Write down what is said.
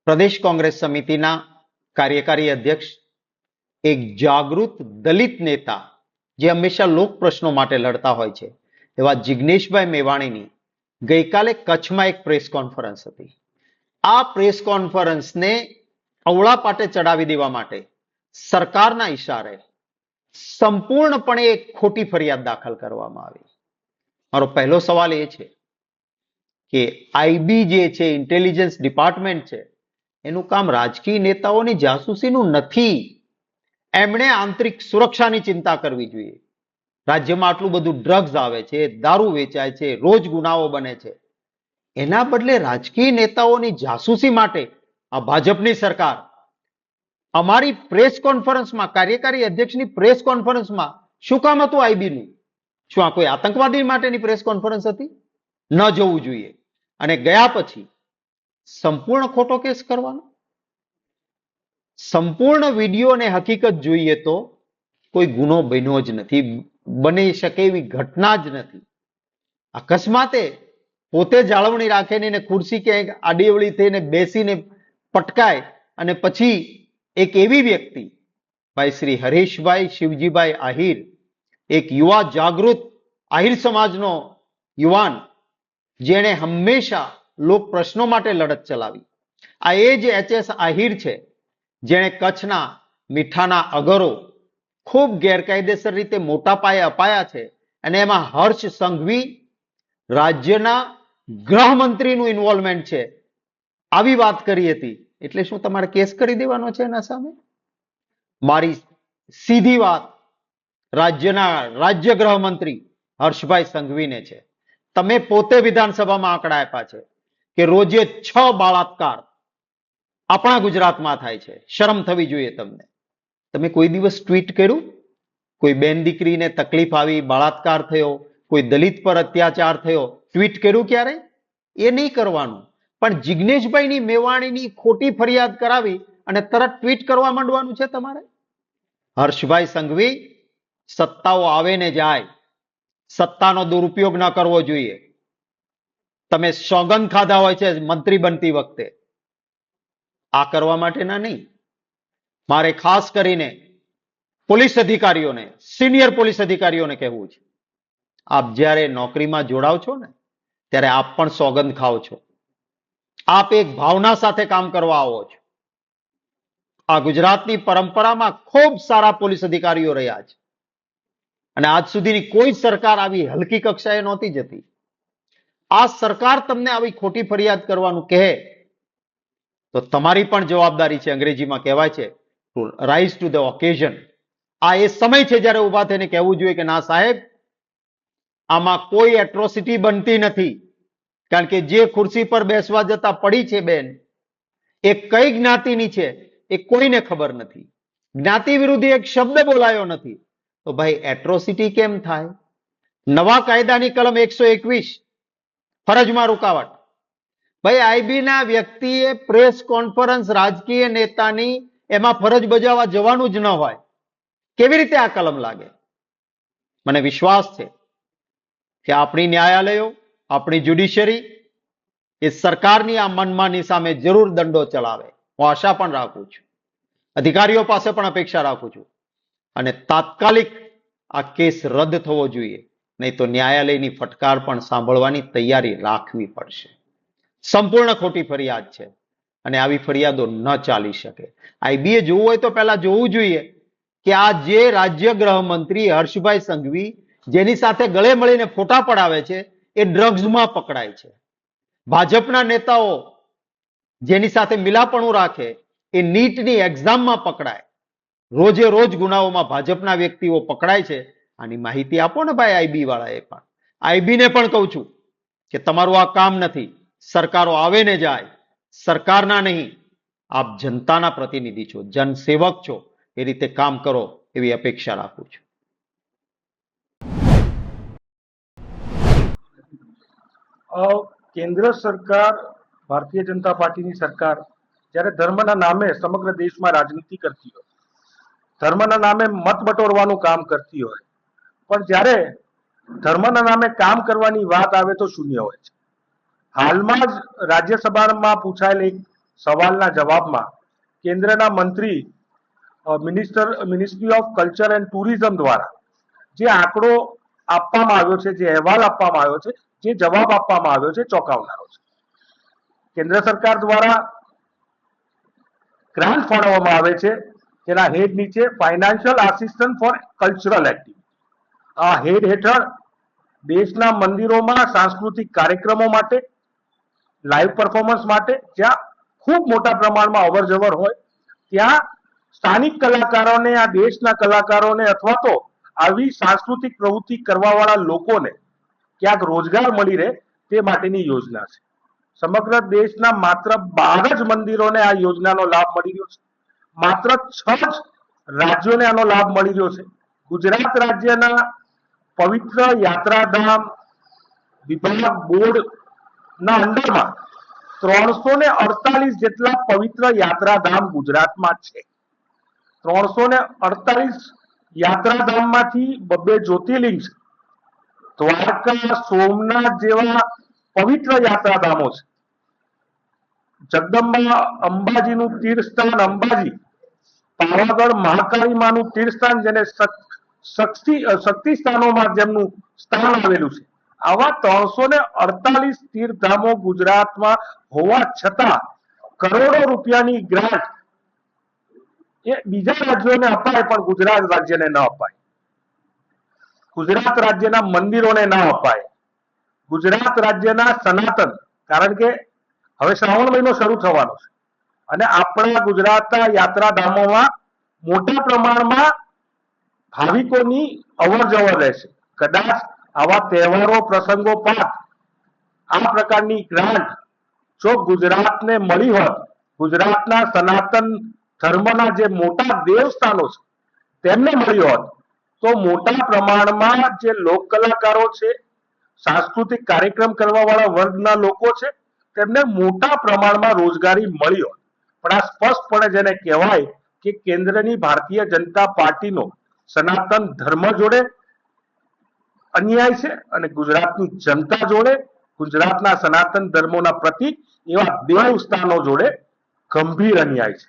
પ્રદેશ કોંગ્રેસ સમિતિના કાર્યકારી અધ્યક્ષ, એક જાગૃત દલિત નેતા જે હંમેશા લોક પ્રશ્નો માટે લડતા હોય છે એવા જિગ્નેશભાઈ મેવાણીની ગઈકાલે કચ્છમાં એક પ્રેસ કોન્ફરન્સ હતી. આ પ્રેસ કોન્ફરન્સને અવળા પાટે ચડાવી દેવા માટે સરકારના ઈશારે સંપૂર્ણપણે એક ખોટી ફરિયાદ દાખલ કરવામાં આવી. મારો પહેલો સવાલ એ છે કે આઈબી જે છે, ઇન્ટેલિજન્સ ડિપાર્ટમેન્ટ છે, એનું કામ રાજકીય નેતાઓની જાસૂસીનું નથી. એમણે આંતરિક સુરક્ષાની ચિંતા કરવી જોઈએ. રાજ્યમાં આટલું બધું ડ્રગ્સ આવે છે, દારૂ વેચાય છે, રોજ ગુનાઓ બને છે, એના બદલે રાજકીય નેતાઓની જાસૂસી માટે આ ભાજપની સરકાર અમારી પ્રેસ કોન્ફરન્સમાં, કાર્યકારી અધ્યક્ષની પ્રેસ કોન્ફરન્સમાં શું કામ હતું આઈબીનું? શું આ કોઈ આતંકવાદી માટેની પ્રેસ કોન્ફરન્સ હતી? ન જવું જોઈએ. અને ગયા પછી સંપૂર્ણ ખોટો કેસ કરવાનો. સંપૂર્ણ વિડીયો અને હકીકત જોઈએ તો કોઈ ગુનો બન્યો જ નથી, બની શકે એવી ઘટના જ નથી. અકસ્માતે પોતે જાળવણી રાખીને ખુરશી ક્યાંક આડીઅવળી થઈને બેસીને પટકાય અને પછી એક એવી વ્યક્તિ ભાઈ શ્રી હરેશભાઈ શિવજીભાઈ આહિર, એક યુવા જાગૃત આહિર સમાજનો યુવાન, જેણે હંમેશા લોક પ્રશ્નો માટે લડત ચલાવી. આ એ જ એચ.એસ. આહિર છે જેણે કચ્છના મીઠાના અગરો ખૂબ ગેરકાયદેસર રીતે મોટા પાયે અપાયા છે, અને એમાં હર્ષ સંઘવી રાજ્યના ગૃહમંત્રીનું ઇન્વોલ્વમેન્ટ છે, આવી વાત કરી હતી. એટલે શું તમારે કેસ કરી દેવાનો છે એના સામે? મારી સીધી વાત રાજ્યના રાજ્ય ગૃહમંત્રી હર્ષભાઈ સંઘવીને છે. તમે પોતે વિધાનસભામાં આંકડા આપ્યા છે કે રોજે 6 બળાત્કાર આપણા ગુજરાતમાં થાય છે. શરમ થવી જોઈએ તમને. તમે કોઈ દિવસ ટ્વીટ કર્યું? કોઈ બેન દીકરીને તકલીફ આવી, બળાત્કાર થયો, કોઈ દલિત પર અત્યાચાર થયો, ટ્વીટ કર્યું ક્યારે? એ નહીં કરવાનું. પણ જિગ્નેશભાઈની મેવાણીની ખોટી ફરિયાદ કરાવી અને તરત ટ્વીટ કરવા માંડવાનું છે તમારે? હર્ષભાઈ સંઘવી, સત્તાઓ આવે ને જાય, સત્તાનો દુરુપયોગ ન કરવો જોઈએ. તમે સોગંદ ખાધા હોય છે મંત્રી બનતી વખતે, આ કરવા માટેના નહીં. મારે ખાસ કરીને પોલીસ અધિકારીઓને, સિનિયર પોલીસ અધિકારીઓને કહેવું છે, આપ જ્યારે નોકરીમાં જોડાવ છો ને ત્યારે આપ પણ સોગંદ ખાઓ છો. આપ એક ભાવના સાથે કામ કરવા આવો છો. આ ગુજરાતની પરંપરામાં ખૂબ સારા પોલીસ અધિકારીઓ રહ્યા છે અને આજ સુધીની કોઈ સરકાર આવી હલકી કક્ષાએ નહોતી જતી. આ સરકાર તમને આવી ખોટી ફરિયાદ કરવાનું કહે તો તમારી પણ જવાબદારી છે. અંગ્રેજીમાં કહેવાય છે to rise to the occasion. આ એ સમય છે જ્યારે ઉભા થઈને કહેવું જોઈએ કે ના સાહેબ, આમાં કોઈ એટ્રોસિટી બનતી નથી. કારણ કે જે ખુરશી પર બેસવા જતા પડી છે બેન, એ કઈ જ્ઞાતિની છે એ કોઈને ખબર નથી. જ્ઞાતિ વિરુદ્ધ એક શબ્દ બોલાયો નથી, તો ભાઈ એટ્રોસિટી કેમ થાય? નવા કાયદાની કલમ 121 ફરજમાં રૂકાવટ. ભાઈ આઈબી ના વ્યક્તિએ પ્રેસ કોન્ફરન્સ રાજકીય નેતાની એમાં ફરજ બજાવવા જવાનું જ ન હોય, કેવી રીતે આ કલમ લાગે? મને વિશ્વાસ છે કે આપણી ન્યાયાલયો, આપણી જ્યુડિશિયરી એ સરકારની આ મનમાની સામે જરૂર દંડો ચલાવે. હું આશા પણ રાખું છું, અધિકારીઓ પાસે પણ અપેક્ષા રાખું છું, અને તાત્કાલિક આ કેસ રદ થવો જોઈએ. નહીં તો ન્યાયાલયની ફટકાર પણ સાંભળવાની તૈયારી રાખવી પડશે. સંપૂર્ણ ખોટી ફરિયાદ છે અને આવી ફરિયાદો ન ચાલી શકે. આઈબીએ જોવું હોય તો પહેલા જોવું જોઈએ કે આ જે રાજ્ય ગૃહમંત્રી હર્ષભાઈ સંઘવી જેની સાથે ગળે મળીને ફોટા પડાવે છે એ ડ્રગ્સમાં પકડાય છે. ભાજપના નેતાઓ જેની સાથે મિલાપણું રાખે એ નીટની એક્ઝામમાં પકડાય. રોજે રોજ ગુનાઓમાં ભાજપના વ્યક્તિઓ પકડાય છે. આની માહિતી આપો ને ભાઈ આઈબી વાળાએ પણ. આઈબીને પણ કહું છું કે તમારું આ કામ નથી. સરકારો આવે ને જાય, સરકારના નહીં. આપ જનતાના પ્રતિનિધિ છો, જનસેવક છો, એ રીતે કામ કરો એવી અપેક્ષા રાખું છું. કેન્દ્ર સરકાર, ભારતીય જનતા પાર્ટીની સરકાર જ્યારે ધર્મના નામે સમગ્ર દેશમાં રાજનીતિ કરતી હોય, ધર્મના નામે મત બટોરવાનું કામ કરતી હોય, પણ જ્યારે ધર્મના નામે કામ કરવાની વાત આવે તો શૂન્ય હોય છે. હાલમાં જ રાજ્યસભામાં પૂછાયેલ એક સવાલના જવાબમાં કેન્દ્રના મંત્રી ministry of culture and tourism દ્વારા જે આંકડો આપવામાં આવ્યો છે, જે અહેવાલ આપવામાં આવ્યો છે, જે જવાબ આપવામાં આવ્યો છે, ચોંકાવનારો છે. કેન્દ્ર સરકાર દ્વારા ગ્રાન્ટ ફાળવવામાં આવે છે, જેના હેડ નીચે financial assistant four cultural activity. આ હેડ હેઠળ દેશના મંદિરોમાં સાંસ્કૃતિક કાર્યક્રમો માટે, લાઈવ પરફોર્મન્સ માટે, જ્યાં ખૂબ મોટા પ્રમાણમાં અવર જવર હોય ત્યાં સ્થાનિક કલાકારોને, આ દેશના કલાકારોને અથવા તો આવી સાંસ્કૃતિક પ્રવૃત્તિ કરવા વાળા લોકોને ક્યાંક રોજગાર મળી રહે તે માટેની યોજના છે. સમગ્ર દેશના માત્ર 12 જ મંદિરોને આ યોજનાનો લાભ મળી રહ્યો છે. માત્ર 6 જ રાજ્યોને આનો લાભ મળી રહ્યો છે. ગુજરાત રાજ્યના પવિત્ર યાત્રાધામ વિભાગ બોર્ડના અંડરમાં 348 જેટલા પવિત્ર યાત્રાધામ ગુજરાતમાં છે. 348 યાત્રાધામમાંથી 2 જ્યોતિર્લિંગ છે. દ્વારકા, સોમનાથ જેવા પવિત્ર યાત્રાધામો છે. જગદંબા અંબાજીનું તીર્થસ્થાન અંબાજી, પાવાગઢ મહાકાળી માનું તીર્થસ્થાન, જેને શક્તિ સ્થાનોમાં જેમનું સ્થાન આવેલું છે, આવા 348 તીર્થધામો ગુજરાતમાં હોવા છતાં કરોડો રૂપિયાની ગ્રાન્ટ એ બીજા રાજ્યોને અપાય પણ ગુજરાત રાજ્યને ન અપાય. ગુજરાત રાજ્યના મંદિરોને ન અપાય. ગુજરાત રાજ્યના સનાતન, કારણ કે હવે શ્રાવણ મહિનો શરૂ થવાનો છે અને આપણા ગુજરાતના યાત્રાધામોમાં મોટા પ્રમાણમાં ભાવિકોની અવર જવર રહેશે. કદાચ આવા તહેવારો પ્રસંગોપાત આ પ્રકારની ગ્રાન્ટ જો ગુજરાતને મળી હોત, ગુજરાતના સનાતન ધર્મના જે મોટા દેવસ્થાનો છે તેમને મળી હોત, તો મોટા પ્રમાણમાં જે લોક કલાકારો છે, સાંસ્કૃતિક કાર્યક્રમ કરવા વાળા વર્ગના લોકો છે, તેમને મોટા પ્રમાણમાં રોજગારી મળી હોત. પણ આ સ્પષ્ટપણે જેને કહેવાય કે કેન્દ્રની ભારતીય જનતા પાર્ટીનો સનાતન ધર્મ જોડે અન્યાય છે અને ગુજરાતની જનતા જોડે, ગુજરાતના સનાતન ધર્મોના પ્રતીક એવા દેવસ્થાનો જોડે ગંભીર અન્યાય છે.